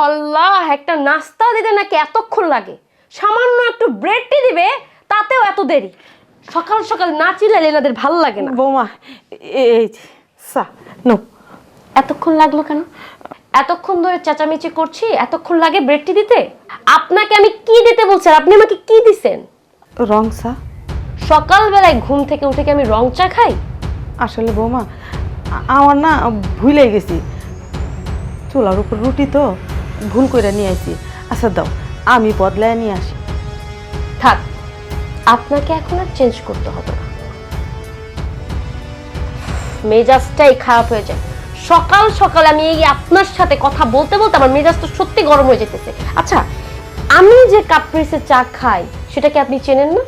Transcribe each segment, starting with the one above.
আল্লাহ, একটা নাস্তা দিতে নাকি এতক্ষণ লাগে? সামান্য একটু ব্রেডটি দিবে, তাতেও এত দেরি? সকাল সকাল না চিল্লালে এনাদের ভালো লাগে না। বৌমা এই সা নো। এতক্ষণ লাগলো কেন? এতক্ষণ ধরে চেঁচামেচি করছি, এতক্ষণ লাগে ব্রেডটি দিতে? আপনাকে আমি কি দিতে বলছি, আর আপনি আমাকে কি দিছেন? রং চা। সকালবেলায় ঘুম থেকে উঠে কি আমি রং চা খাই? আসলে বৌমা আমার না ভুলে গেছি, চুলার উপর রুটি তো ভুল করে নিয়ে আসি। আচ্ছা দাও, আমি বদলায় নিয়ে আসি। থাক, আপনাকে এখন আর চেঞ্জ করতে হবে না। মেজাজটাই খারাপ হয়ে যায়। সকাল সকাল আমি এই আপনার সাথে কথা বলতে বলতে আমার মেজাজটা সত্যি গরম হয়ে যেতেছে। আচ্ছা, আমি যে কাপ্রিসে চা খাই সেটা কি আপনি চেনেন না?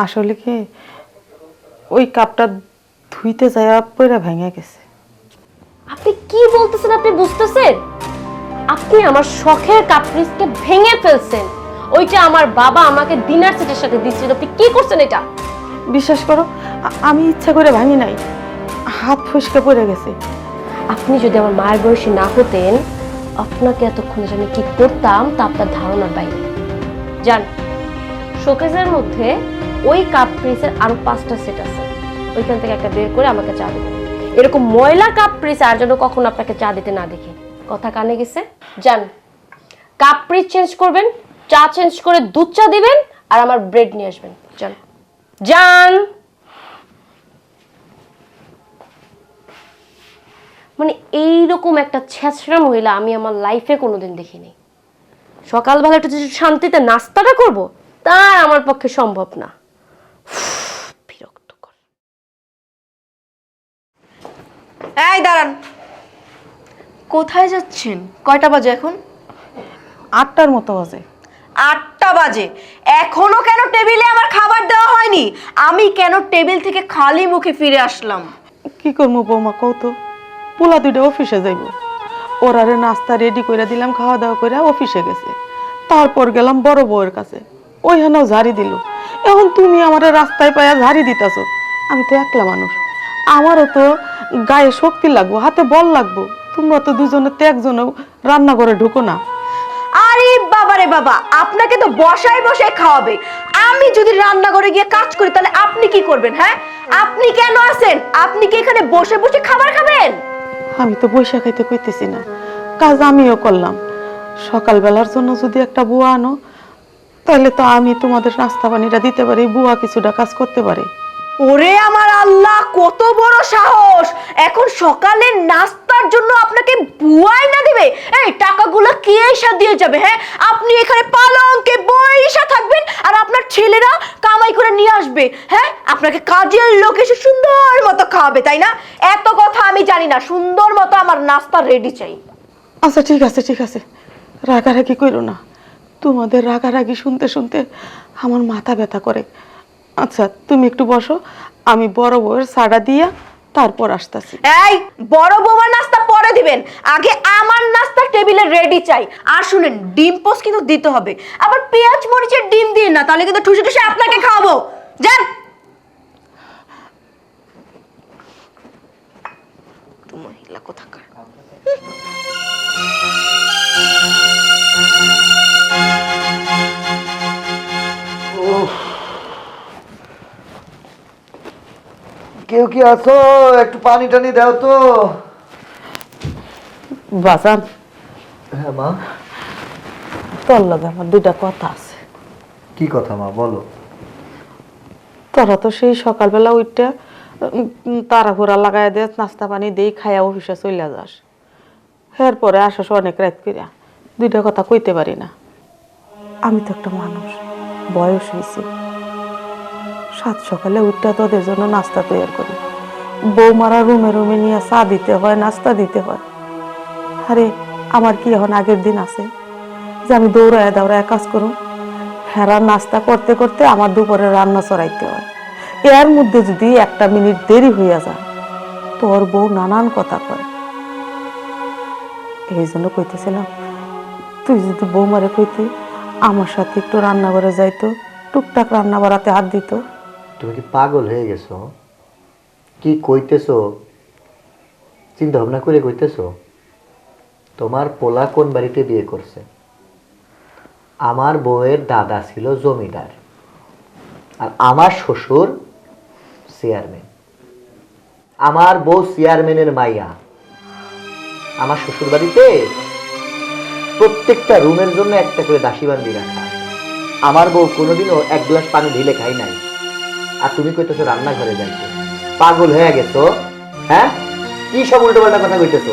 আসলে কি ওই কাপটা ধুইতে যায় পয়রা ভেঙে গেছে। আপনি কি বলতেছেন? আপনি বুঝতেছেন? আপনি আমার শখের কাপ্রিসকে ভেঙে ফেলছেন। ওইটা আমার বাবা আমাকে ডিনার সেটের সাথে দিচ্ছিল। আপনি কি করছেন এটা? বিশ্বাস করো, আমি ইচ্ছা করে ভাঙি নাই, হাত ফসকে পড়ে গেছে। আপনি যদি আমার মায়ের বয়সী না হতেন, আপনাকে এতক্ষণে আমি কি করতাম তা আপনার ধারণার বাইরে। জান, শোকেসের মধ্যে ওই কাপ পিসের আরো 5টা সেট আছে, ওইখান থেকে একটা বের করে আমাকে চা দেবেন। এরকম ময়লা কাপ পিস আর যেন কখনো আপনাকে চা দিতে না দেখি। কথা কানে গেছে? যান, কাপ পিস চেঞ্জ করবেন, চা চেঞ্জ করে দুধ চা দিবেন, আর আমার ব্রেড নিয়ে আসবেন। যান যান। মানে এইরকম একটা ছেঁচড়া মহিলা আমি আমার লাইফে কোনোদিন দেখিনি। সকালবেলা একটু যদি শান্তিতে নাস্তাটা করব, তা আমার পক্ষে সম্ভব না। বিরক্তকর। এই দাঁড়ান, কোথায় যাচ্ছেন? কয়টা বাজে এখন? 8টার মতো বাজে। 8টা বাজে, এখনো কেন টেবিলে আমার খাবার দেওয়া হয়নি? আমি কেন টেবিল থেকে খালি মুখে ফিরে আসলাম? কি করবো বৌমা কও তো, পোলা দুইটা অফিসে যাইব, ওরারে নাস্তা রেডি করে দিলাম, খাওয়া দাওয়া করে অফিসে গেছে। তারপর গেলাম বড় বউয়ের কাছে, ওইখানেও ঝাড়ি দিল। এখন তুমি আমার রাস্তায় পায়া ঝাড়ি দিতেছ। আমি তো একলা মানুষ, আমারও তো গায়ে শক্তি লাগবো, হাতে বল লাগবো। তোমরা তো দুজনে তো একজনেও রান্নাঘরে ঢুকো না। আরে বাবা রে বাবা, আপনাকে তো বসায় বসায় খাওয়াবে। আমি যদি রান্নাঘরে গিয়ে কাজ করি তাহলে আপনি কি করবেন? হ্যাঁ, আপনি কেন আছেন? আপনি কি এখানে বসে বসে খাবার খাবেন? আমি তো বৈশা খাইতে কইতেছি না, কাজ আমিও করলাম। সকালবেলার জন্য যদি একটা বুয়া আনো, তাহলে তো আমি তোমাদের নাস্তা পানিটা দিতে পারি, বুয়া কিছুটা কাজ করতে পারে। ওরে আমার আল্লাহ, কত বড় সাহস! এখন সকালের নাস্তার জন্য আপনাকে বুয়াই না দিবে? এই টাকাগুলো কে এসে দিয়ে যাবে? হ্যাঁ, আপনি এখানে পালঙ্কে বইসা থাকবেন আর আপনার ছেলেরা কামাই করে নিয়ে আসবে। হ্যাঁ, আপনাকে কাজের লোক এসে সুন্দর মতো খাওয়াবে, তাই না? এত কথা আমি জানি না, সুন্দর মতো আমার নাস্তা রেডি চাই। আচ্ছা ঠিক আছে ঠিক আছে, রাগারাগি করো না। তোমাদের রাগারাগি শুনতে শুনতে আমার মাথা ব্যথা করে। আচ্ছা তুমি একটু বসো, আমি বড় বউয়ের সাড়া দিয়া তারপর আসতেছি। এই, বড় বৌমার নাস্তা পরে দিবেন, আগে আমার নাস্তা টেবিলে রেডি চাই। আর শুনেন, ডিম পোস্ট কিন্তু দিতে হবে, আবার পেঁয়াজ মরিচের ডিম দিন না, তাহলে কিন্তু ঠুসে ঠুসে আপনাকে খাওয়াবো। যান। তো মহিলা কোথাকার। কেউ কি আছো? একটু পানি টানি দাও তো। বাজান, হ্যাঁ মা। তোর লগে আমার দুইটা কথা আছে। কি কথা মা, বলো। তোরা তো সেই সকালবেলা উঠটা তাড়াহুড়া লাগাই দে, নাস্তা পানি দেই, খাইয়া অফিসে চলে যাস। এরপরে আসস অনেক রাত করিয়া, দুইটা কথা কইতে পারি না। আমি তো একটা মানুষ, বয়স হয়েছি। সাত সকালে উঠটা তোদের জন্য নাস্তা তৈরি করি, বৌমারা রুমে রুমে নিয়ে চা দিতে হয়, নাস্তা দিতে হয়। আরে আমার কি এখন আগের দিন আছে যে আমি দৌড়ায় দৌড়ায় কাজ করুন? হেরা নাস্তা করতে করতে আমার দুপুরে রান্না চড়াইতে হয়। এর মধ্যে যদি একটা মিনিট দেরি হইয়া যায়, তোর বউ নানান কথা কয়। এই জন্য কইতেছিলাম, তুই যদি বৌমারে কইতে আমার সাথে একটু রান্নাঘরে যাইতো, টুকটাক রান্না বাড়াতে হাত দিত। তুমি কি পাগল হয়ে গেছো? কি কইতেছো? চিন্তা ভাবনা করে কইতেছো? তোমার পোলা কোন বাড়িতে বিয়ে করছে? আমার বউয়ের দাদা ছিল জমিদার, আর আমার শ্বশুর চেয়ারম্যান। আমার বউ চেয়ারম্যানের মাইয়া। আমার শ্বশুর বাড়িতে প্রত্যেকটা রুমের জন্য একটা করে দাসীবান্দি রাখা। আমার বউ কোনোদিনও এক গ্লাস পানি ঢেলে খাই নাই। আর তুমি কইতেছো রান্নাঘরে যাইছো? পাগল হয়ে গেছো? হ্যাঁ, কি সব উল্টো পাল্টা কথা কইতেছো?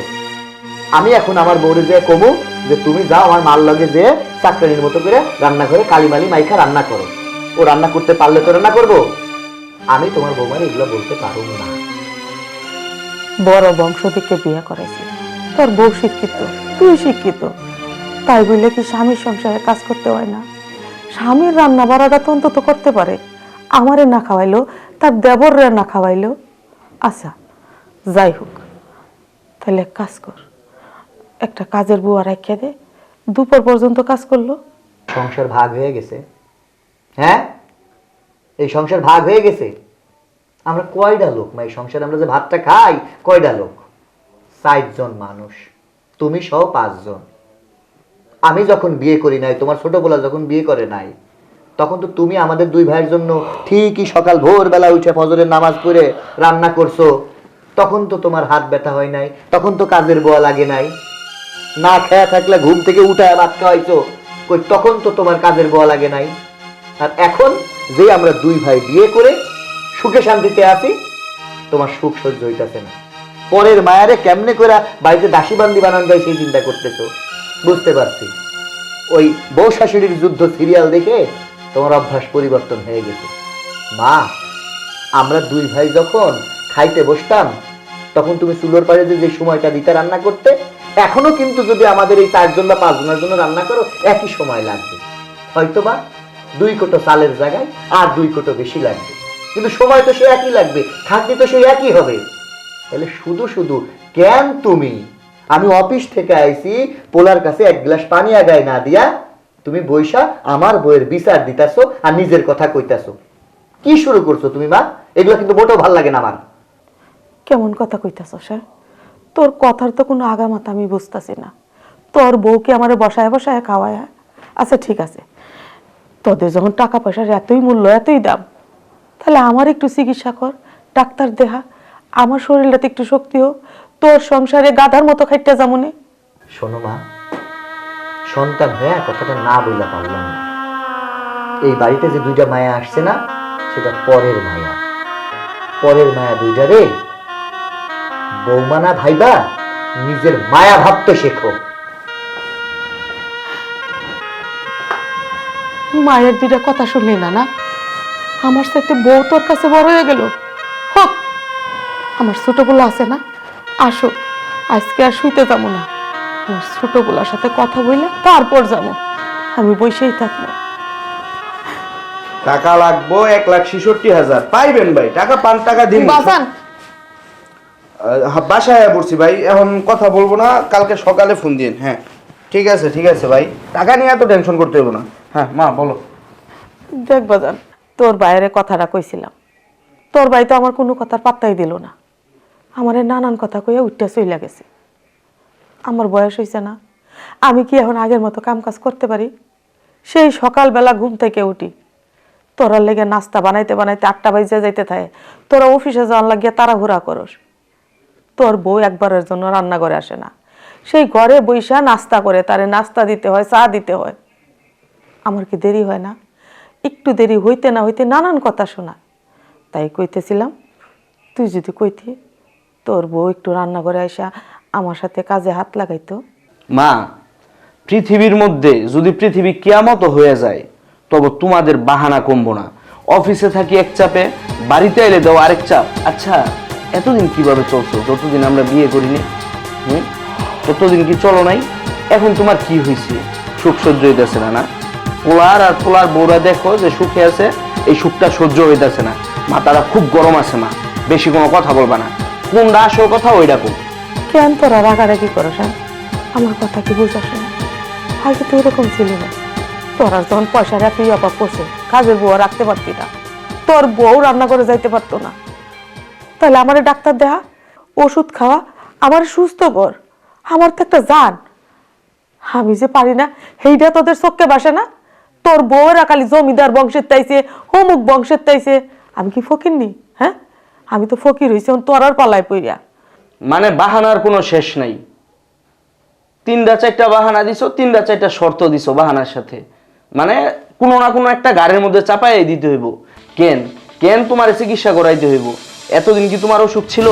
আমি এখন আমার বউরে যে কমু যে তুমি যাও আমার মাল লগে যে চাকরানির মতো করে রান্নাঘরে কালিমালি মাইখা রান্না করো। ও রান্না করতে পারলে তো রান্না করবো। আমি তোমার বৌমার এগুলো বলতে পারবো না। বড় বংশ থেকে বিয়ে করেছি, তোর বউ শিক্ষিত, তুই শিক্ষিত, তাই বললে কি স্বামীর সংসারে কাজ করতে হয় না? স্বামীর রান্না বাড়াটা তো অন্তত করতে পারে। আমারে না খাওয়াইলো, তার দেবররে না খাওয়াইলো। আচ্ছা যাই হোক, তাহলে এক কাজ কর, একটা কাজের বুয়া রাখিয়া দে, দুপুর পর্যন্ত কাজ করলো। সংসার ভাগ হয়ে গেছে। হ্যাঁ, এই সংসার ভাগ হয়ে গেছে। আমরা কয়টা লোক মা? এই সংসারে আমরা যে ভাতটা খাই কয়টা লোক? ৬০ জন মানুষ, তুমি সহ ৫ জন। আমি যখন বিয়ে করি নাই, তোমার ছোটবেলা যখন বিয়ে করে নাই, তখন তো তুমি আমাদের দুই ভাইয়ের জন্য ঠিকই সকাল ভোরবেলা উঠে ফজরের নামাজ পড়ে রান্না করছো। তখন তো তোমার হাত ব্যথা হয় নাই, তখন তো কাজের বোয়া লাগে নাই। না খেয়া থাকলে ঘুম থেকে উঠায় ভাত খাওয়াইছো, কই তখন তো তোমার কাজের বোয়া লাগে নাই। আর এখন যে আমরা দুই ভাই বিয়ে করে সুখে শান্তিতে আছি, তোমার সুখ সহ্য হইতাছে না। পরের মায়ারে কেমনে করে বাড়িতে দাসীবান্দি বানান যায় সেই চিন্তা করতেছো। বুঝতে পারছি, ওই বউ শাশুড়ির যুদ্ধ সিরিয়াল দেখে তোমার অভ্যাস পরিবর্তন হয়ে গেছে। মা, আমরা দুই ভাই যখন খাইতে বসতাম, তখন তুমি চুলোর পাড়ে যে সময়টা দিতে রান্না করতে, এখনো কিন্তু যদি আমাদের এই ৪ জন বা ৫ জনের জন্য রান্না করো, একই সময় লাগবে। হয়তোবা 2 কোটো চালের জায়গায় আর 2 কোটো বেশি লাগবে, কিন্তু সময় তো সে একই লাগবে, খাদ্য তো সে একই হবে। তাহলে শুধু শুধু কেন তুমি, আমি অফিস থেকে আইছি, পোলার কাছে 1 গ্লাস পানি আগায় না দিয়া তুমি বৈশা আমার বইয়ের বিচার দিতাছো আর নিজের কথা কইতাছো। কি শুরু করছো তুমি মা? এগুলো কিন্তু মোটেও ভাল লাগে না আমার। কেমন কথা কইতাছ স্যার? তোর কথার তো কোনো আগামাথা আমি বুঝতেছি না। তোর বউকে আমারে বসায় বসায় খাওয়ায়। আচ্ছা ঠিক আছে, তোদের যখন টাকা পয়সার এতই মূল্য, এতই দাম, তাহলে আমার একটু চিকিৎসা কর, ডাক্তার দেহা, আমার শরীরটাতে একটু শক্তি হোক, তোর সংসারে গাধার মতো খাইতে যেমন। শোনো মা, সন্তান হয়ে কথাটা না বইলা পারলাম না। এই বাড়িতে যে 2টা মায়া আসছে না, সেটা পরের মায়া। পরের মায়া 2টা রে বৌমা না ভাইবা নিজের মায়া ভাবতে শেখো। মায়ের 2টা কথা শুনলি না? না, আমার সাথে বউ তোর কাছে বড় হয়ে গেল। হোক, আমার ছোটগুলো আছে না, আসুক। আজকে আর শুইতে যাবো না, আমার ছোটগুলোর সাথে কথা বললে তারপর যাবো। আমি বসেই থাকবো। টাকা লাগবো 1,66,000 পাইবেন ভাই। টাকা পান, টাকা দিন। বাসান, বাসায় পড়ছি ভাই, এখন কথা বলবো না, কালকে সকালে ফোন দিন। হ্যাঁ ঠিক আছে, ঠিক আছে ভাই, টাকা নিয়ে এত টেনশন করতে হবে না। হ্যাঁ মা বলো। দেখ বাজান, তোর বাইরে কথাটা কইছিলাম, তোর ভাই তো আমার কোনো কথার পাত্তাই দিল না। আমারে নানান কথা কইয়া উঠতে চইলা গেছে। আমার বয়স হয়েছে না, আমি কি এখন আগের মতো কাম কাজ করতে পারি? সেই সকালবেলা ঘুম থেকে উঠি, তোরা লেগে নাস্তা বানাইতে বানাইতে 8টা বাজে যাইতে থাকে, তোরা অফিসে যাওয়ার লাগিয়া তাড়াহুড়া করস। তোর বউ একবারের জন্য রান্নাঘরে আসে না, সেই ঘরে বইসা নাস্তা করে, তারে নাস্তা দিতে হয়, চা দিতে হয়। আমার কি দেরি হয় না? একটু দেরি হইতে না হইতে নানান কথা শোনা। তাই কইতেছিলাম, তুই যদি কইতি তোর বউ একটু রান্নাঘরে আসা আমার সাথে কাজে হাত লাগাইতো। মা, পৃথিবীর মধ্যে যদি পৃথিবী কিয়ামত হয়ে যায়, তবে তোমাদের বাহানা কমবো না। অফিসে থাকি এক চাপে, বাড়িতে এলে দাও আরেক চাপ। আচ্ছা, এতদিন কিভাবে চলছো? যতদিন আমরা বিয়ে করিনি, ততদিন কি চলো নাই? এখন তোমার কি হয়েছে? সুখ সহ্য হইতেছে না? না, পোলার আর পোলার বউরা দেখো যে সুখে আছে, এই সুখটা সহ্য হইতেছে না। মাথাটা খুব গরম আছে মা, বেশি কোনো কথা বলবা না। কোনটা আসল কথা ওইটা কোন। কেন তোরা রাগারাগি করস? আমার কথা কি বুঝাস না? আগে তো এরকম ছিল না। তোরা যখন পয়সার এতই অভাব পড়ছে, কাজের বউ রাখতে পারতি না, তোর বউ রান্না করে যাইতে পারতো না, তাহলে আমার ডাক্তার দেয়া, ওষুধ খাওয়া, আমার সুস্থ কর। আমার তো একটা জান, আমি যে পারি না সেইটা তোদের চোখে বাসে না? তোর বউয়েরা খালি জমিদার বংশের তাইছে, অমুক বংশের তাইছে। আমি কি ফকির নি? হ্যাঁ, আমি তো ফকির হইছি তোর আর পালায় পইরা। মানে বাহানার কোনো শেষ নাই। 3-4টা বাহানা দিছো, 3-4টা শর্ত দিছো বাহানার সাথে। মানে কোনো না কোনো একটা গাড়ির মধ্যে চাপাই দিতে হইব। কেন কেন তোমার চিকিৎসা করাইতে হইব? এতদিন কি তোমার অসুখ ছিল?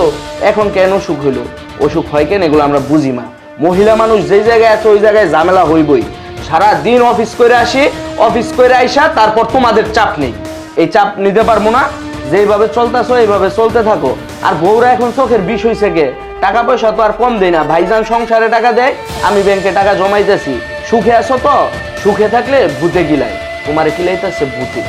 এখন কেন অসুখ হইলো? অসুখ হয় কেন এগুলো আমরা বুঝি না। মহিলা মানুষ যেই জায়গায় আছে ওই জায়গায় ঝামেলা হইবই। সারা দিন অফিস করে আসি, অফিস করে আইসা তারপর তোমাদের চাপ নেই। এই চাপ নিতে পারবো না। যেইভাবে চলতেছো এইভাবে চলতে থাকো। আর বউরা এখন চোখের বিষ হইছে কে? টাকা পয়সা তো আর কম দেয় না। ভাইজান সংসারে টাকা দেয়, আমি ব্যাংকে টাকা জমাইতেছি। সুখে আছো তো? সুখে থাকলে ভূতে গিলাই। তোমারে কিলাইতেছে ভূতে।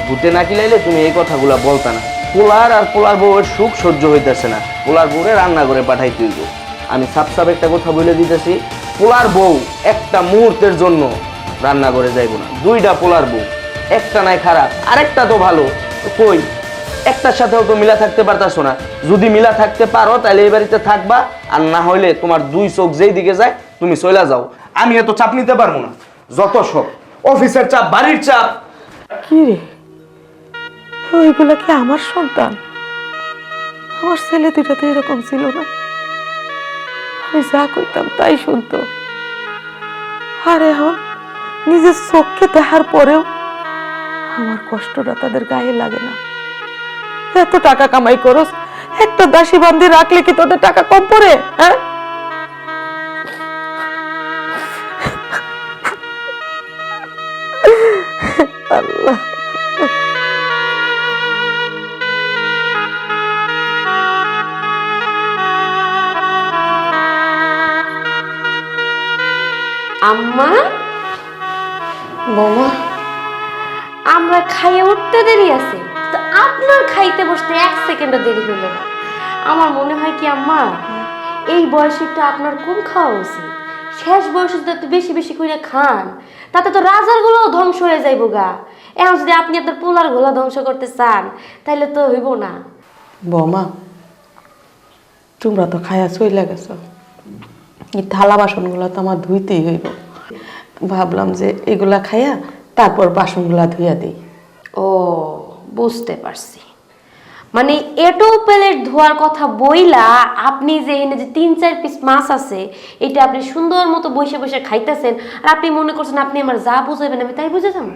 ভূতে না কিলাইলে তুমি এই কথাগুলা বলতা না। পোলার আর পোলার বউয়ের সুখ সহ্য হইতেছে না। পোলার বউরে রান্না করে পাঠাইতে হইব। আমি সাপ সাপ একটা কথা বলে দিতেছি, পোলার বউ একটা মুহূর্তের জন্য রান্না করে যাইব না। 2টা পোলার বউ, একটা নাই খারাপ, আরেকটা তো ভালো। কই একটার সাথেও তো মিলা থাকতে পারতাছো না। যদি মিলা থাকতে পারো তাহলে এই বাড়িতে থাকবা, আর না হইলে তোমার 2 চোখ যেই দিকে যায় তুমি চলে যাও। আমি এত চাপ নিতে পারবো না। যত সব অফিসের চাপ, বাড়ির চাপ। কি রে, ওইগুলা কি আমার সন্তান? আমার ছেলে দুইটা তো এরকম ছিল না। আমি যা কইতাম তাই শুনতো। আর এখন নিজের চোখে দেখার পরেও আমার কষ্টটা তাদের গায়ে লাগে না। এত টাকা কামাই করস, একটা দাসী বান্ধি রাখলে কি তোদের টাকা কম পড়ে? হ্যাঁ, আল্লাহ। আম্মা, বৌমা, আমরা খাইয়ে উঠতে দেরি আছে, তো আপনার খাইতে বসতে 1 সেকেন্ডও দেরি হইল না। আমার মনে হয় কি আম্মা, এই বয়সে একটু আপনার কম খাওয়া উচিত। শেষ বয়সে যদি একটু বেশি বেশি করে খান, তাতে তো রাজার গুলো ধ্বংস হয়ে যাইব গা। এখন যদি আপনি আপনার পোলার গুলো ধ্বংস করতে চান তাহলে তো হইব না। বৌমা, তোমরা তো খায়া চইলা গেছো, এই থালা বাসনগুলো তো আমার ধুইতেই হইব। ভাবলাম যে এগুলা খাইয়া তারপর বাসনগুলা ধুইয়া দিই। ও, বুঝতে পারছি। মানে এটো প্লেট ধোয়ার কথা বইলা আপনি যে এনে যে 3-4 পিস মাছ আছে এটা আপনি সুন্দর মতো বসে বসে খাইতেছেন, আর আপনি মনে করছেন আপনি আমার যা বুঝাবেন আমি তাই বুঝে যাবো?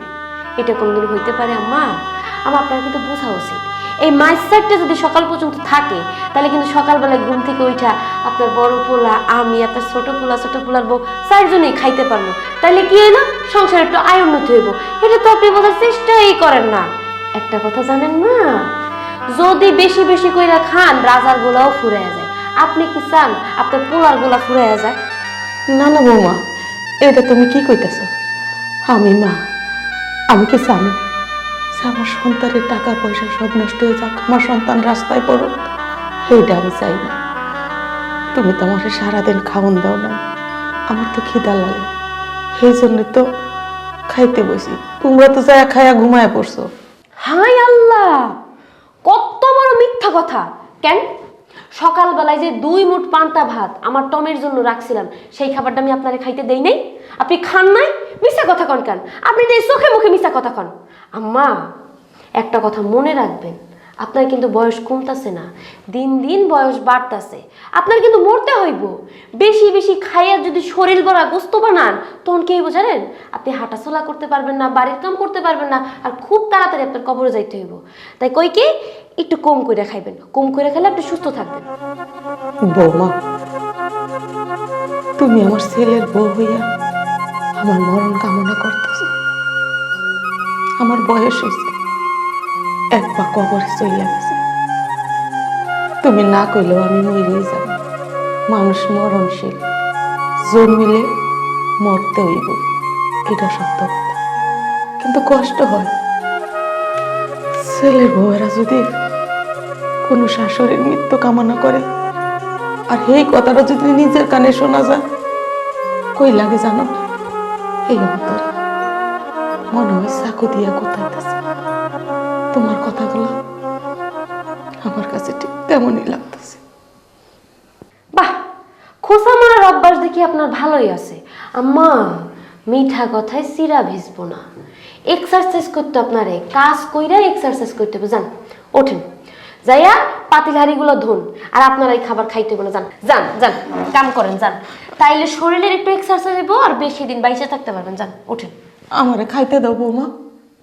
এটা কোনদিন হইতে পারে আম্মা? আমার আপনার কিন্তু বোঝা উচিত, এই মাছ চারটে যদি সকাল পর্যন্ত থাকে তাহলে কিন্তু সকালবেলায় ঘুম থেকে ওইটা আপনার বড় পোলা, আমি, আপনার ছোট পোলার বউ 4 জনেই খাইতে পারবো। তাহলে কি হইলো? সংসারে একটু আয় উন্নতি হইব। এটা তো আপনি বোঝার চেষ্টাই করেন না। একটা কথা জানেন না, যদি বেশি বেশি কইরা খান রাজার গোলাও ফুরাইয়া যায়। আপনি কি চান আপনার পোলার গোলা ফুরাইয়া যায়? না না বৌমা, এটা তুমি কি কইতেছো? আমি মা, আমি কি জানো যে আমার সন্তানের টাকা পয়সা সব নষ্ট হয়ে যাক, আমার সন্তান রাস্তায় পড়ুক? এইটা আমি চাই না। তুমি তো আমাকে সারাদিন খাওয়ান দাও না, আমার তো খিদা লাগে, সেই জন্য তো খাইতে বসি। তোমরা তো যা খাইয়া ঘুমায় পড়ছো। হাই আল্লাহ, কত বড় মিথ্যা কথা! কেন সকালবেলায় যে 2 মুঠ পান্তা ভাত আমার টমের জন্য রাখছিলাম সেই খাবারটা আমি আপনারে খাইতে দেই নাই? আপনি খান নাই? মিথ্যা কথা কন কেন? আপনি তো চোখে মুখে মিথ্যা কথা কন। আম্মা, একটা কথা মনে রাখবেন, আপনার কিন্তু বয়স কমতাছে না, দিন দিন বয়স বাড়তাছে। আপনার কিন্তু মরতে হইব। বেশি বেশি খাইয়া যদি শরীর ভরা গোস্ত বানান তখন কি হইব জানেন? আপনি হাঁটাচলা করতে পারবেন না, বাড়ির কাম করতে পারবেন না, আর খুব তাড়াতাড়ি আপনার কবরে যাইতে হইব। তাই কই কি একটু কম করে খাইবেন, কম করে খেলে আপনি সুস্থ থাকবেন। বৌমা, তুমি আমার ছেলের বউ হইয়া আমার মরণ কামনা করতেছ। আমার বয়স হয়েছে, এক পা কবরে চইলা গেছে। তুমি না কইলেও আমি মরেই যাব। মানুষ মরণশীল, জন্মিলে মরতে হইব, এটা সত্য কথা। কিন্তু কষ্ট হয়, ছেলের বউয়েরা যদি কোনো শাশুড়ির মৃত্যু কামনা করে আর এই কথাটা যদি নিজের কানে শোনা যায়, কই লাগে জানো? এই অন্তরে মনে হয় চাকু দিয়া কোথাইতেছে। তোমার কথাগুলো আমার কাছে ঠিক তেমনই লাগতেছে। বাহ, খোসা মারার অভ্যাস দেখি আপনার ভালোই আছে। আম্মা, মিঠা কথায় চিরা ভিজবো না। এক্সারসাইজ করতে আপনারে, কাজ কইরা এক্সারসাইজ করতে হবে। যান, ওঠেন, যাইয়া পাতিল হাড়িগুলো ধুন। আর আপনারা এই খাবার খাইতে হবে না। যান যান যান, কাম করেন, যান। তাইলে শরীরের একটু এক্সারসাইজ হইব, আর বেশি দিন বাইসে থাকতে পারবেন। যান, ওঠেন। আমারে খাইতে দাও বৌমা।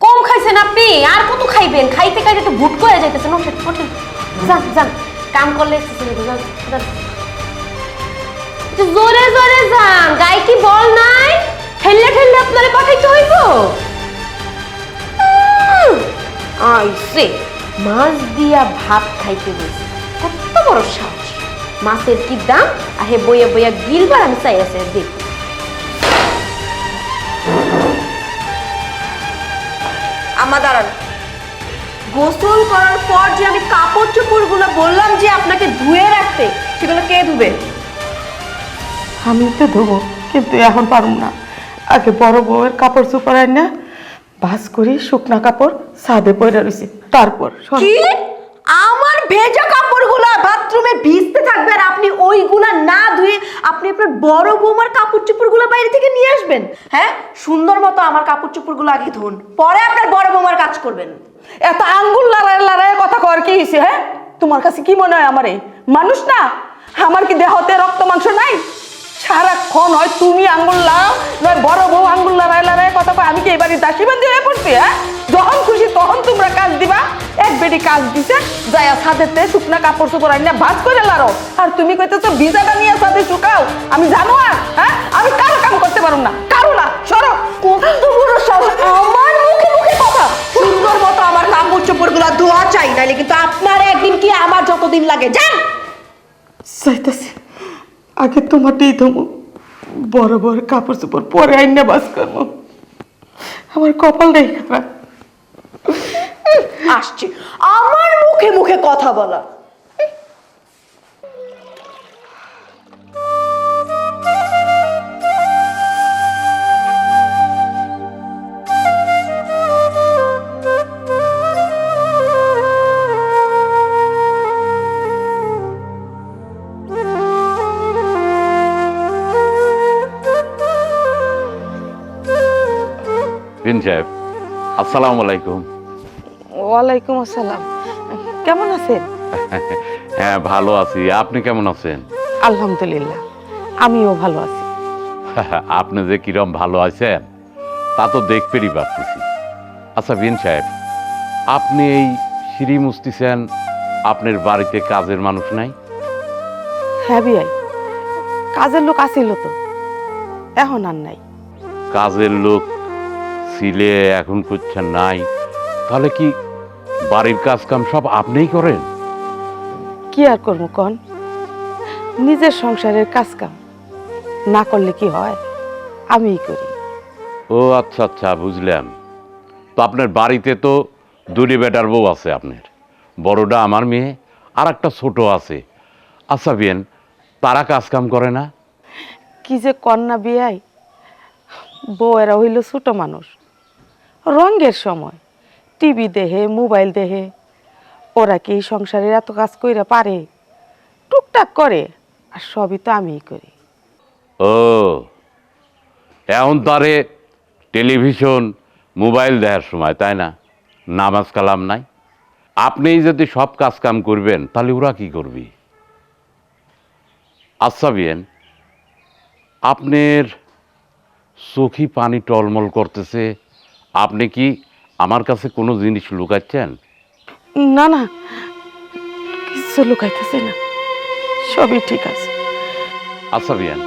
কম খাইছেন আপনি, আর কত খাইবেন? খাইতে খাইতে তো ভুট করে যাইতেছেন। ওঠেন ওঠেন, যান যান, কাম করলে এক্সারসাইজ হইব। যান যান, একটু জোরে জোরে যান। গায়ে কি বল নাই? ঠেললে ঠেললে আপনারে পাঠাইতে হইব। আইসে মাছ দিয়া ভাত খাইতে বলছে, কত বড় সাহস! মাছের কি দাম, আহে বইয়া বইয়া গিলবার আমি চাই আছে। দেখ, আমা দাঁড়ান। গোসল করার পর যে আমি কাপড় চোপড়গুলো বললাম যে আপনাকে ধুয়ে রাখতে, সেগুলো কে ধুবে? আমি তো ধোবো, কিন্তু এখন পারুম না। আগে বড় বউয়ের কাপড় চোপড় আইন না ভাস করি, শুকনা কাপড় ছাদে পইরা রইছি, তারপর কি? আমার ভেজা কাপড়গুলো বাথরুমে ভিজতে থাকবে, আর আপনি ওইগুলা না ধুয়ে আপনি আপনার বড় বৌমার কাপড় চোপড়গুলো বাইরে থেকে নিয়ে আসবেন? হ্যাঁ, সুন্দর মতো আমার কাপড় চোপড়গুলো আগে ধুন, পরে আপনার বড় বৌমার কাজ করবেন। এত আঙ্গুল লড়াই লড়াই কথা কর কি হয়েছে? হ্যাঁ, তোমার কাছে কি মনে হয় আমারে মানুষ না? আমার কি দেহতে রক্ত মাংস নাই? সারাক্ষণ হয় তুমি আঙ্গুল লাও, নয় বড় বউ আঙ্গুল লড়াই লড়াই কথা কয়। আমি কি এবারে দাসীবান্দি হয়ে পড়ছি? হ্যাঁ, যখন খুশি তখন তোমরা কাজ দিবা। এক বেটি কাজ দিছে, যাইয়া ছাদেতে শুকনা কাপড় চোপড় আইনা ভাজ করে লাড়ো, আর তুমি কইতেছো ভিজাটা নিয়ে ছাদে শুকাও। আমি জানো আর? হ্যাঁ, আমি কারো কাম করতে পারুম না, কারো না। সরো। কত বড় সাহস! আমার মুখে মুখে কথা! সুন্দর মতো আমার কাপড় চোপড়গুলো ধোয়া চাই, নাইলে কিন্তু আপনার একদিন কি আমার যতদিন লাগে। যান। চাইতেছি আগে তোমারটাই ধমো, বড় বড় কাপড় চোপড় পরে আইনা বাস করবো। আমার কপালটাই খারাপ। আসছে আমার মুখে মুখে কথা বলা। বিন সাহেব, আসসালামু আলাইকুম। ওয়ালাইকুম আসসালাম। কেমন আছেন? হ্যাঁ, ভালো আছি। আপনি কেমন আছেন? আলহামদুলিল্লাহ, আমিও ভালো আছি। আপনি যে কিরম ভালো আছেন তা তো দেখতেই পারতেছি। আচ্ছা বিন সাহেব, আপনি এই সিঁড়ি মুছতেছেন, আপনার বাড়িতে কাজের মানুষ নাই? হ্যাঁ বিয়াই, কাজের লোক আসিল তো, এখন আর নাই। কাজের লোক ছিলে, এখন করছেন নাই, তাহলে কি বাড়ির কাজ কাম সব আপনিই করেন? কি আর করবো কন, নিজের সংসারের কাজ কাম না করলে কি হয়, আমিই করি। ও আচ্ছা আচ্ছা, বুঝলাম। তো আপনার বাড়িতে তো দুটি বেটার বউ আছে, আপনার বড়টা আমার মেয়ে, আর একটা ছোট আছে। আচ্ছা বিয়েন, তারা কাজ কাম করে না? কি যে কন্যা বিয়াই, বউয়েরা হইল ছোট মানুষ, রঙের সময় টিভি দেহে, মোবাইল দেহে। ওরা কি এই সংসারের এত কাজ কইরা পারে? টুকটাক করে, আর সবই তো আমিই করি। ও, এখন তারে টেলিভিশন মোবাইল দেখার সময়, তাই না? নামাজ কালাম নাই। আপনিই যদি সব কাজ কাম করবেন তাহলে ওরা কি করবি? আচ্ছা বিয়েন, আপনার চোখে পানি টলমল করতেছে, আপনি কি আমার কাছে কোনো জিনিস লুকাচ্ছেন? না না, কিছু লুকাইতেছি না, সবই ঠিক আছে। আচ্ছা বিয়ান,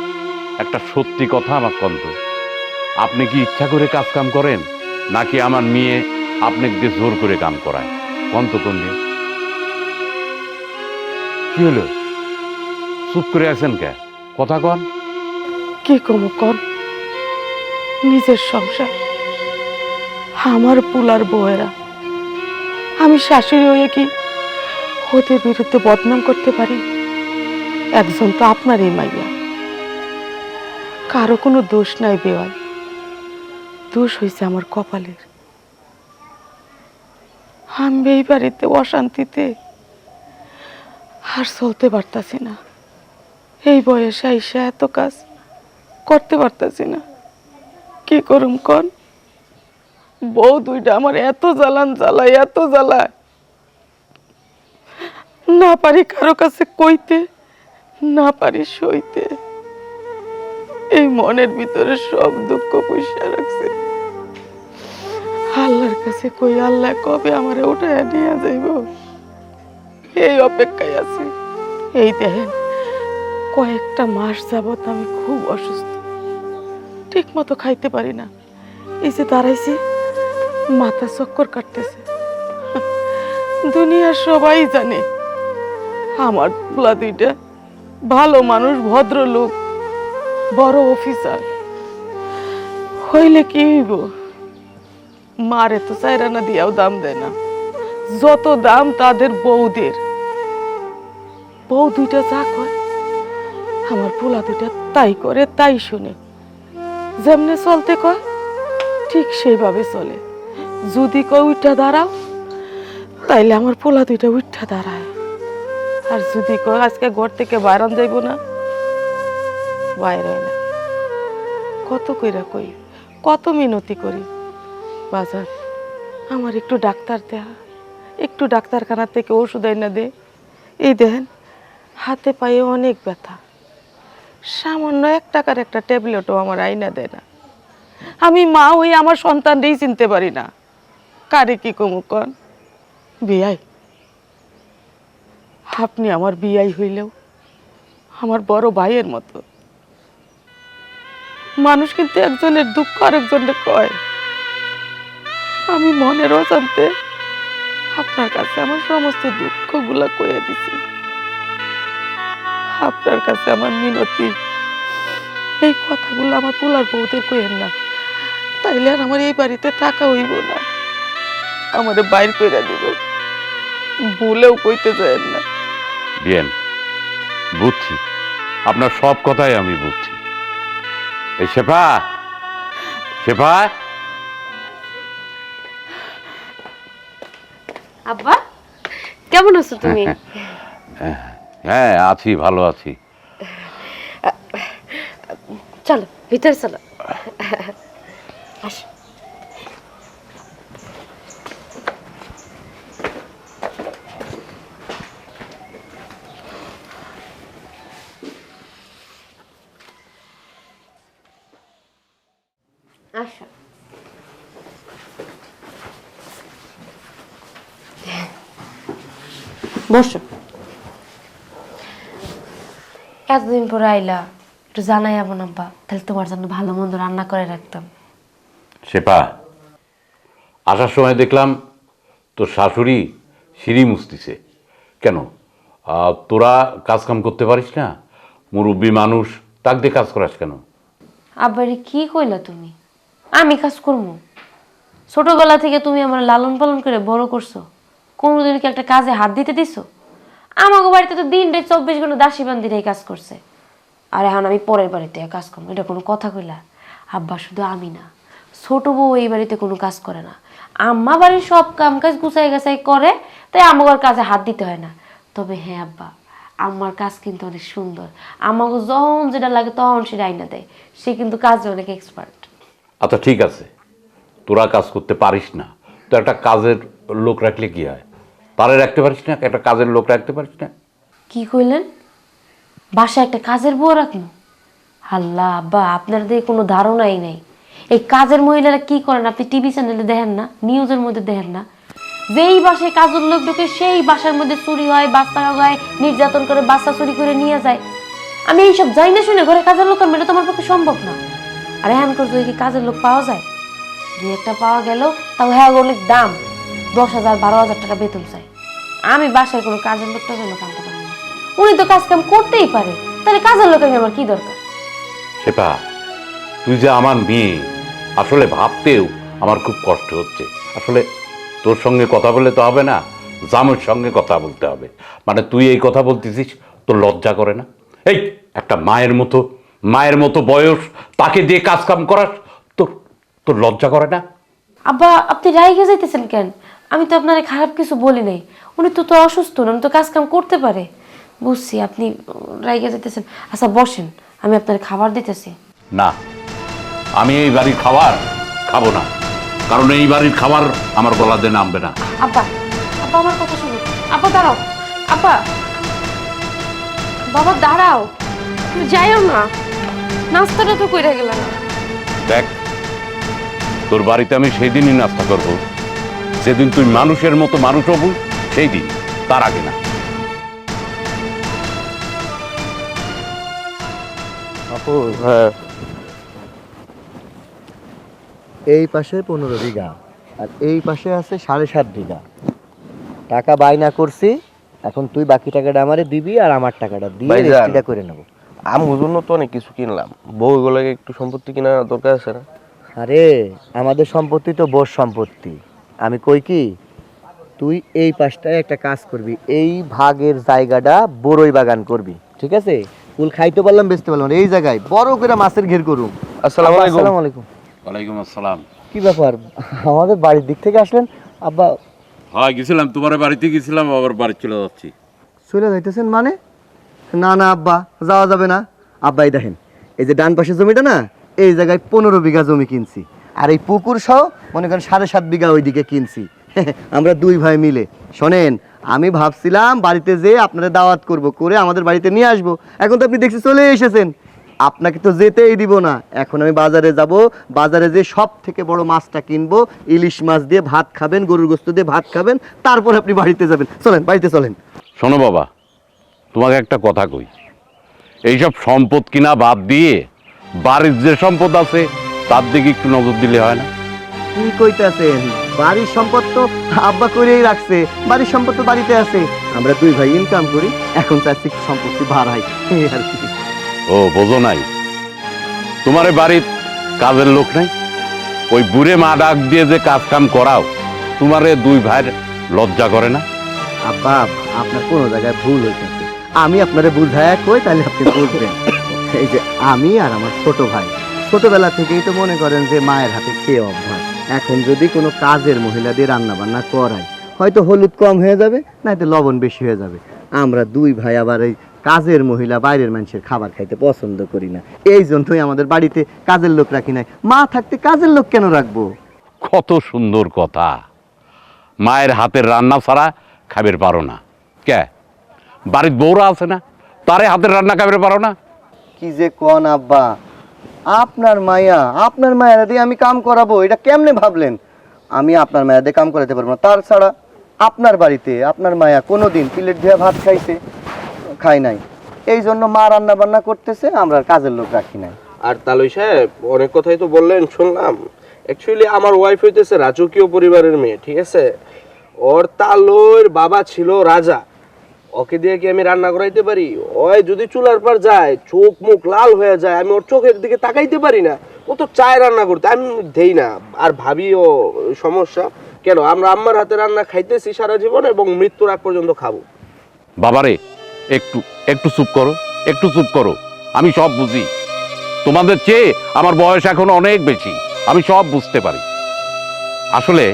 একটা সত্যি কথা আমার কন্ত, আপনি কি ইচ্ছা করে কাজ কাম করেন, নাকি আমার মেয়ে আপনাকে দিয়ে জোর করে কাম করায়? কন্ত কন্যা, কি হলো? চুপ করে আছেন কে? কথা কন। কি কম কন, নিজের সংসার, আমার পুলার বউয়েরা, আমি শাশুড়ি হয়ে কি ওদের বিরুদ্ধে বদনাম করতে পারি? একজন তো আপনারই মাইয়া, কারো কোনো দোষ নাই বেওয়াই, দোষ হয়েছে আমার কপালের। আমি এই বাড়িতে অশান্তিতে আর চলতে পারতাছি না। এই বয়সে আইসা এত কাজ করতে পারতেছি না, কি করুম কন? বউ দুইটা আমার এত জ্বালায়, এত জ্বালায়, না পারি কারো কাছে কইতে, না পারি সইতে। এই মনের ভিতরে সব দুঃখ পয়সা রাখছে। আল্লাহর কাছে কই, আল্লাহ কবে আমারে উঠায় নিয়ে যাইব, এই অপেক্ষায় আছি। এই দেখেন, কয়েকটা মাস যাবত আমি খুব অসুস্থ, ঠিক মতো খাইতে পারি না। এই যে দাঁড়াইছি, মাথা চক্কর কাটতেছে। দুনিয়ার সবাই জানে আমার পোলা দুইটা ভালো মানুষ, ভদ্রলোক, বড় অফিসার। হইলে কি হইব, মারে তো চাইরানা দিয়াও দাম দেয় না, যত দাম তাদের বউদের। বউ দুইটা যা কয় আমার পোলা দুইটা তাই করে, তাই শুনে। যেমনে চলতে কয় ঠিক সেইভাবে চলে। যদি কয় উঠা দাঁড়াও, তাইলে আমার পোলা দুইটা উঠা দাঁড়ায়। আর যদি কয় আজকে ঘর থেকে বাইরান যাইব না, বাইর হয় না। কত কইরা কই, কত মিনতি করি, বাজার আমার একটু ডাক্তার দেয়া, একটু ডাক্তারখানা থেকে ওষুধ এনে দে। এই দেখেন, হাতে পায়ে অনেক ব্যথা, সামান্য 1 টাকার একটা ট্যাবলেটও আমার আইনা দেয় না। আমি মা হই আমার সন্তানটাই চিনতে পারি না, কারে কি কমু কন? বিয়াই, আপনি আমার বিয়াই হইলেও আমার বড় ভাইয়ের মতো। মানুষ কিন্তু একজনের দুঃখ আরেকজনের কয়। আমি মনের অজান্তে আপনার কাছে আমার সমস্ত দুঃখগুলা কয়ে দিছি। আপনার কাছে আমার মিনতি, এই কথাগুলো আমার পোলার বউদের কইেন না, তাইলে আর আমার এই বাড়িতে থাকা হইব না, আমারে বাইর কইরা দিব। ভুলেও কইতে যায়েন না। বিয়েন, বুঝছি, আপনার সব কথাই আমি বুঝছি। এই শেফা, শেফা, আব্বা কেমন আছো তুমি? হ্যাঁ আছি, ভালো আছি। চলো ভিতরে চলো। আসো। আসো। বসো। এতদিন পরে আইলা, একটু জানাই যাবো না আব্বা, তাহলে তোমার জন্য ভালো মন্দ রান্না করে রাখতাম। শেফা, আসার সময় দেখলাম তোর শাশুড়ি সিঁড়ি মুছতিছে। কেন, তোরা কাজ কাম করতে পারিস না? মুরব্বী মানুষ, তাক দিয়ে কাজ করাস কেন? আব্বারে কি কইলা তুমি? আমি কাজ করবো? ছোটবেলা থেকে তুমি আমার লালন পালন করে বড় করছো, কোনোদিন কি একটা কাজে হাত দিতে দিছো? আমাকে বাড়িতে তো দিনটাই 24 ঘন্টা দাসী বান্দিরাই কাজ করছে, আর এখন আমি পরের বাড়িতে কাজ করবো, এটা কোনো কথা কইলা? আব্বা শুধু আমি না, ছোট বউ এই বাড়িতে কোনো কাজ করে না, আম্মা বাড়ির সব কাম কাজ গুছাই গাছাই করে, তাই আমাকে কাজে হাত দিতে হয় না। তবে হ্যাঁ আব্বা, আমার কাজ কিন্তু অনেক সুন্দর, আমাকে যখন যেটা লাগে তখন সেটা আইনা দেয়, সে কিন্তু কাজে অনেক এক্সপার্ট। আচ্ছা ঠিক আছে, তোরা কাজ করতে পারিস না তো একটা কাজের লোক রাখলে কি হয়? তারে রাখতে পারিস না? একটা কাজের লোক রাখতে পারিস না? কি কইলেন? বাসায় একটা কাজের বউ রাখবো? আল্লাহ আব্বা, আপনার দিয়ে কোনো ধারণাই নাই এই কাজের মহিলারা কি করেন। আপনি টিভি চ্যানেলে দেখেন না, নিউজের মধ্যে দেখেন না, যেই বাসায় কাজের লোক ঢুকে সেই বাসার মধ্যে চুরি হয়, বাচ্চা হয়, নির্যাতন করে, বাচ্চা চুরি করে নিয়ে যায়। আমি এইসব যাই না শুনে ঘরে কাজের লোক আনবো, এটা তোমার পক্ষে সম্ভব না। আর এখন করছো কি কাজের লোক পাওয়া যায়? 2-একটা পাওয়া গেল, তাও হ্যাঁ অনেক দাম, 10,000 12,000 টাকা বেতন চাই। আমি বাসায় কোনো কাজের লোকটা যেন আনতে পারি না। উনি তো কাজ কাম করতেই পারে, তাহলে কাজের লোক আমি আমার কি দরকার? সেটা তুই যে আমার মেয়ে, আসলে ভাবতেও আমার খুব কষ্ট হচ্ছে। আসলে তোর সঙ্গে কথা বলে তো হবে না, জামের সঙ্গে কথা বলতে হবে। মানে তুই এই কথা বলতেছিস, তোর লজ্জা করে না? এই একটা মায়ের মতো বয়স, তাকে দিয়ে কাজ কাম করাস, তোর তোর লজ্জা করে না? আব্বা আপনি রাইগে যাইতেছেন কেন? আমি তো আপনারে খারাপ কিছু বলি নাই, উনি তো অসুস্থ না, উনি তো কাজ কাম করতে পারে। বুঝছি আপনি রাইগে যেতেছেন। আচ্ছা বসেন, আমি আপনার খাবার দিতেছি। না, আমি এই বাড়ির খাবার খাবো না, কারণ এই বাড়ির খাবার আমার গলাতে নামবে না। আব্বা, আব্বা আমার কথা শুনুন। আব্বা দাঁড়াও, আব্বা, বাবা দাঁড়াও, তুমি যাইও না, নাস্তাটা তো কইরা গেলাম। দেখ, তোর বাড়িতে আমি সেই দিনই নাস্তা করবো যেদিন তুই মানুষের মতো মানুষ হবু, সেই দিন, তার আগে না। আপু, হ্যাঁ এই পাশে 15 বিঘা আর এই পাশে আছে 7.5 বিঘা। টাকা বাইনা করছি, এখন তুই বাকি টাকাটা আমারে দিবি আর আমার টাকাটা দিয়ে ভাইজান। রেজিস্ট্রিটা করে নেব। আমার জন্য তো অনেক কিছু কিনলাম, বউগুলোকে একটু সম্পত্তি কেনা দরকার আছে না? আরে আমাদের সম্পত্তি তো বোস সম্পত্তি। আমি কই কি, তুই এই পাশটায় একটা কাজ করবি, এই ভাগের জায়গাটা বড়ই বাগান করবি, ঠিক আছে? ফুল খাইতে পারলাম, বেচতে পারলাম না, এই জায়গায় বড় করে মাছের ঘের করুম। আসসালামু আলাইকুম। আসসালামু আলাইকুম। ওয়ালাইকুম আসসালাম। কি ব্যাপার, আমাদের বাড়ির দিক থেকে আসলেন? আব্বা হ্যাঁ গেছিলাম, তোমার বাড়িতে গেছিলাম, আবার বাড়ি চলে যাচ্ছি। চলে যাইতেছেন মানে? না না আব্বা, যাওয়া যাবে না। আব্বা এই দেখেন, এই যে ডান পাশের জমিটা না, এই জায়গায় 15 বিঘা জমি কিনছি, আর এই পুকুর সহ মনে করেন 7.5 বিঘা ওইদিকে কিনছি। আমরা দুই ভাই মিলে। শোনেন, আমি ভাবছিলাম বাড়িতে যে আপনারা দাওয়াত করব, করে আমাদের বাড়িতে নিয়ে আসবো, এখন তো আপনি দেখছি চলে এসেছেন। আপনাকে তো যেতেই দিব না, এখন আমি বাজারে যাব, বাজারে যে সব থেকে বড় মাছটা কিনবো, ইলিশ মাছ দিয়ে ভাত খাবেন, গরুর গোস্ত দিয়ে ভাত খাবেন, তারপর আপনি বাড়িতে যাবেন। চলেন, বাড়িতে চলেন। শোনো বাবা, তোমাকে একটা কথা কই, এইসব সম্পদ কিনা বাদ দিয়ে বাড়ির যে সম্পদ আছে তার দিকে একটু নজর দিলে হয় না? কি কইতাছেন? বাড়ির সম্পদ তো আব্বা করেই রাখছে, বাড়ির সম্পদ তো বাড়িতে আছে। আমরা দুই ভাই ইনকাম করি, এখন চাচ্ছি একটু সম্পত্তি বাড়াই, এই আর কি। ও বোঝো নাই, তোমার এই বাড়ির কাজের লোক নাই? ওই বুড়ে মা ডাক দিয়ে যে কাজ কাম করাও, তোমার এই দুই ভাইয়ের লজ্জা করে না? আব্বা, আপনার কোনো জায়গায় ভুল হইতেছে, আমি আপনারে বুঝায় কই, তাহলে আপনি বুঝবেন। এই যে আমি আর আমার ছোট ভাই ছোটবেলা থেকেই তো মনে করেন যে মায়ের হাতে খেয়ে অভ্যাস। এখন যদি কোনো কাজের মহিলা দিয়ে রান্না বান্না করাই, হয়তো হলুদ কম হয়ে যাবে, নয়তো লবণ বেশি হয়ে যাবে। আমরা দুই ভাই আবার এই কাজের মহিলা, বাইরের মানুষের খাবার খাইতে পছন্দ করি না, এই জন্যই আমাদের বাড়িতে কাজের লোক রাখি নাই। মা থাকতে কাজের লোক কেন রাখবো? কত সুন্দর কথা, মায়ের হাতের রান্না ছাড়া খাবার পারো না? কে বাড়ির বউরা আছে না, তারে হাতের রান্না খাবার পারো না? কি যে কোন আব্বা, আপনার মায়া দিয়ে আমি কাম করাবো, এটা কেমনে ভাবলেন? আমি আপনার মায়া দিয়ে কাম করাতে পারবো না। তাছাড়া আপনার বাড়িতে আপনার মায়া কোনোদিন প্লেট দিয়ে ভাত খাইছে? খাই নাই। এই জন্য মা রান্না বান্না করতেছে, আমরা আর কাজের লোক রাখি নাই। আর তালই সাহেব অনেক কথাই তো বললেন, শুনলাম। অ্যাকচুয়ালি আমার ওয়াইফ হইতেছে রাজকীয় পরিবারের মেয়ে, ঠিক আছে? ওর তালইর বাবা ছিল রাজা, ওকে দিয়ে কি আমি রান্না করাইতে পারি? ওই যদি চুলার পর যায়, চোখ মুখ লাল হয়ে যায়, আমি ওর চোখের দিকে তাকাইতে পারি না। ও তো চায় রান্না করতে, আমি দেই না। আর ভাবিও সমস্যা কেন, আমরা আম্মার হাতে রান্না খাইতেছি সারা জীবন এবং মৃত্যুর আগ পর্যন্ত খাবো। বাবারে, একটু একটু চুপ করো, একটু চুপ করো। আমি সব বুঝি, তোমাদের চেয়ে আমার বয়স এখন অনেক বেশি, আমি সব বুঝতে পারি। আসলে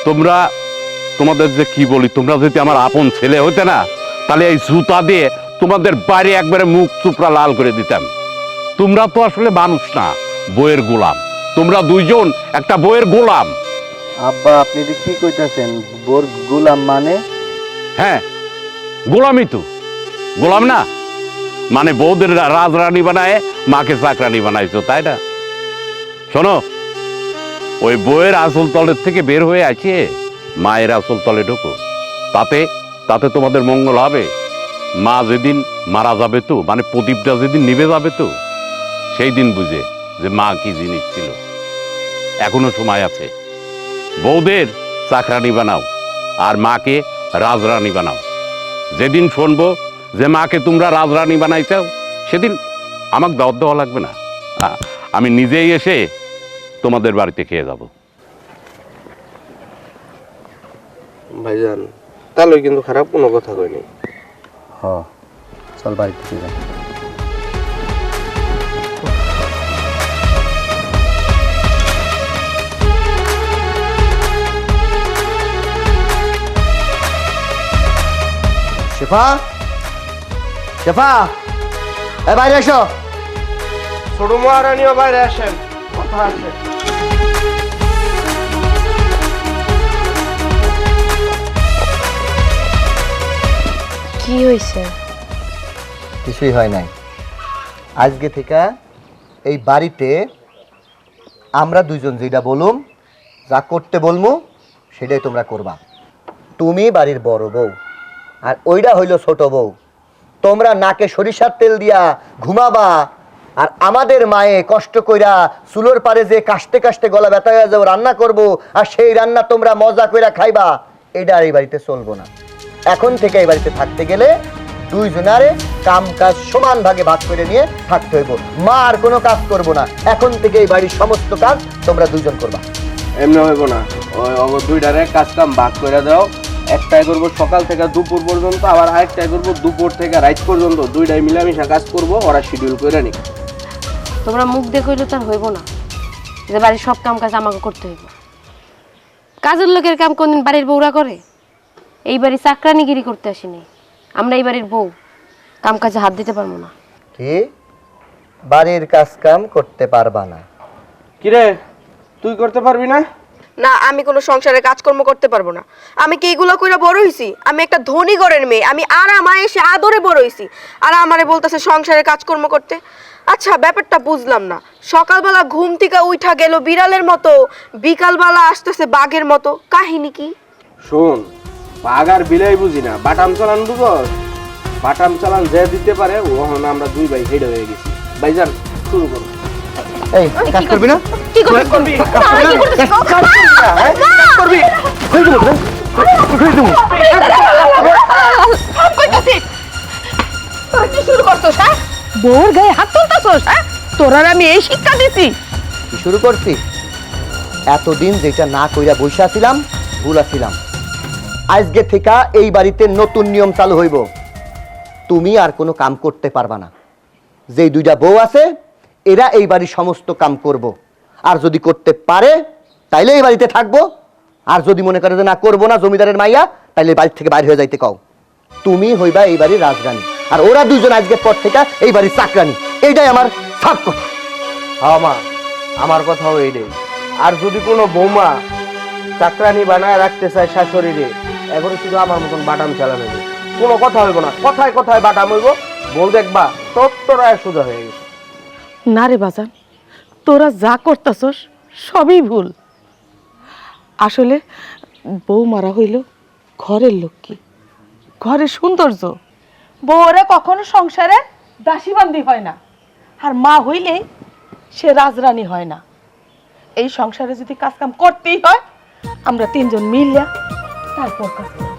তোমরা, তোমাদের যে কি বলি, তোমরা যদি আমার আপন ছেলে হইতে না, তাহলে এই জুতা দিয়ে তোমাদের বাইরে একবারে মুখ চুপড়া লাল করে দিতাম। তোমরা তো আসলে মানুষ না, বইয়ের গোলাম। তোমরা দুইজন একটা বইয়ের গোলাম। আব্বা, আপনি যে কি কইতাছেন, বোর গোলাম মানে? হ্যাঁ, গোলামই তো, গোলাম না মানে বউদের রাজরানী বানায় মাকে চাকরানি বানাইছো, তাই না? শোনো, ওই বইয়ের আসল তলের থেকে বের হয়ে আছে মায়ের আসল তলে ঢোকো, তাতে তাতে তোমাদের মঙ্গল হবে। মা যেদিন মারা যাবে তো, মানে প্রদীপটা যেদিন নিভে যাবে তো, সেই দিন বুঝে যে মা কি জিনিস ছিল। এখনো সময় আছে, বউদের চাকরানি বানাও আর মাকে রাজরানী বানাও। যেদিন শুনবো যে মাকে তোমরা রাজরানী বানাইছাও, সেদিন আমাকে দাওয়াত দেওয়া লাগবে না, আমি নিজেই এসে তোমাদের বাড়িতে খেয়ে যাব। ভাইজান, তালই কিন্তু খারাপ কোনো কথা কইনি। হ, চল বাড়িতে যাই। শেফা, শেফা বাইরে এসো। ছোট মহারানীও বাইরে আসেন, কথা আছে। কি হয়েছে? কিছুই হয় নাই। আজকে থেকে এই বাড়িতে আমরা দুইজন যেটা বলুম, যা করতে বলমু সেটাই তোমরা করবা। তুমি বাড়ির বড় বউ আর ওইটা হইল ছোট বউ। তোমরা নাকে সরিষার তেল দিয়া ঘুমাবা, আর আমাদের মায়ে কষ্ট কইরা চুলোর পারে যে কাশতে কাশতে গলা ব্যথা হয়ে যাও রান্না করব, আর সেই রান্না তোমরা মজা কইরা খাইবা। এটা আর এই বাড়িতে চলবো না। এখন থেকে এই বাড়িতে থাকতে গেলে দুইজনারে কাম কাজ সমান ভাগে ভাগ করে নিয়ে থাকতে হইব। মা আর কোনো কাজ করবো না। এখন থেকে এই বাড়ির সমস্ত কাজ তোমরা দুইজন করবা। এমনি হইব না, ওই দুইটারে কাজ কাম ভাগ করে দাও। একটাই করবো সকাল থেকে দুপুর পর্যন্ত, আবার আরেকটাই করবো দুপুর থেকে রাত পর্যন্ত। দুইটাই মিলামিশা কাজ করব, ওরা শিডিউল করে নিক। তোমরা মুখ দেখে হইলে তো আর হইব না যে বাড়ির সব কাম কাজ আমাকে করতে হইব। কাজের লোকের কাম কোনদিন বাড়ির বউরা করে? এই বাড়ি চাকরানিগিরি করতে আসিনি আমরা। এই বাড়ির বউ, কাম কাজে হাত দিতে পারবো না। কি বাড়ির কাজ কাম করতে পারবা না? কিরে, তুই করতে পারবি না? না, আমি কোনো সংসারে কাজকর্ম করতে পারবো না। আমি কি এগুলো কইরা বড় হইছি? আমি একটা ধনী ঘরের মেয়ে, আমি আরামায় এসে আদরে বড় হইছি, আর আমারে বলতেছে সংসারে কাজকর্ম করতে। আচ্ছা, ব্যাপারটা বুঝলাম না। সকালবেলা ঘুম থেকে উঠা গেল বিড়ালের মতো, বিকালবেলা আসতেছে বাঘের মতো, কাহিনী কি? শোন, বাঘ আর বিলাই বুঝি না, বাটাম চালান বুঝস? বাটাম চালান যে দিতে পারে, ওখান আমরা দুই ভাই হেড হয়ে গেছি। ভাইজান শুরু করো। এই কাজ করবি না? কি করবি? কি শুরু করছস? হ্যাঁ, বউর গায়ে হাত তুলতাছস? হ্যাঁ, তোরার আমি এই শিক্ষা দিছি? কি শুরু করছি? এতদিন যেটা না কইরা বইসা ছিলাম, ভুলা ছিলাম। আজকে থেকে এই বাড়িতে নতুন নিয়ম চালু হইব। তুমি আর কোনো কাম করতে পারবা না। যেই দুইটা বউ আছে এরা এই বাড়ির সমস্ত কাম করব। আর যদি করতে পারে তাইলে এই বাড়িতে থাকবো, আর যদি মনে করে যে না করবো না, জমিদারের মাইয়া, তাইলে বাড়ি থেকে বাইরে হয়ে যাইতে কও। তুমি হইবা এই বাড়ির রাজরানী, আর ওরা দুইজন আজকের পর থেকে এই বাড়ির চাকরানী। এইটাই আমার সাফ কথা। হ্যাঁ মা, আমার কথাও এইটাই। আর যদি কোনো বৌমা চাকরানি বানায় রাখতে চায় শাশুড়িরে, এখন শুধু আমার মতন বাটাম চালানো হবে। কোনো কথা হইব না, কথায় কথায় বাটাম হইব। বউ দেখবা তত্তরায় সোজা হয়ে গেছে। না রে বাজান, তোরা যা করতাছস সবই ভুল। আসলে বউ মারা হইল ঘরের লক্ষ্মী, ঘরের সৌন্দর্য। বউরা কখনো সংসারে দাসীবান্দি হয় না, আর মা হইলেই সে রাজরানী হয় না। এই সংসারে যদি কাজকাম করতেই হয়, আমরা তিনজন মিলিয়া তারপর কাজ করব।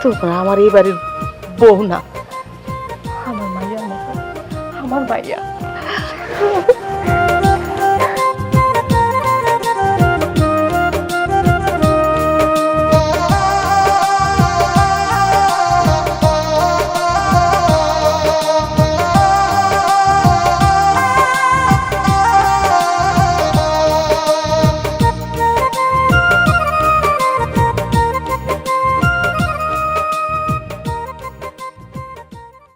তোমরা আমার এই বাড়ির বউ না, আমার মাইয়া মতো, আমার মাইয়া।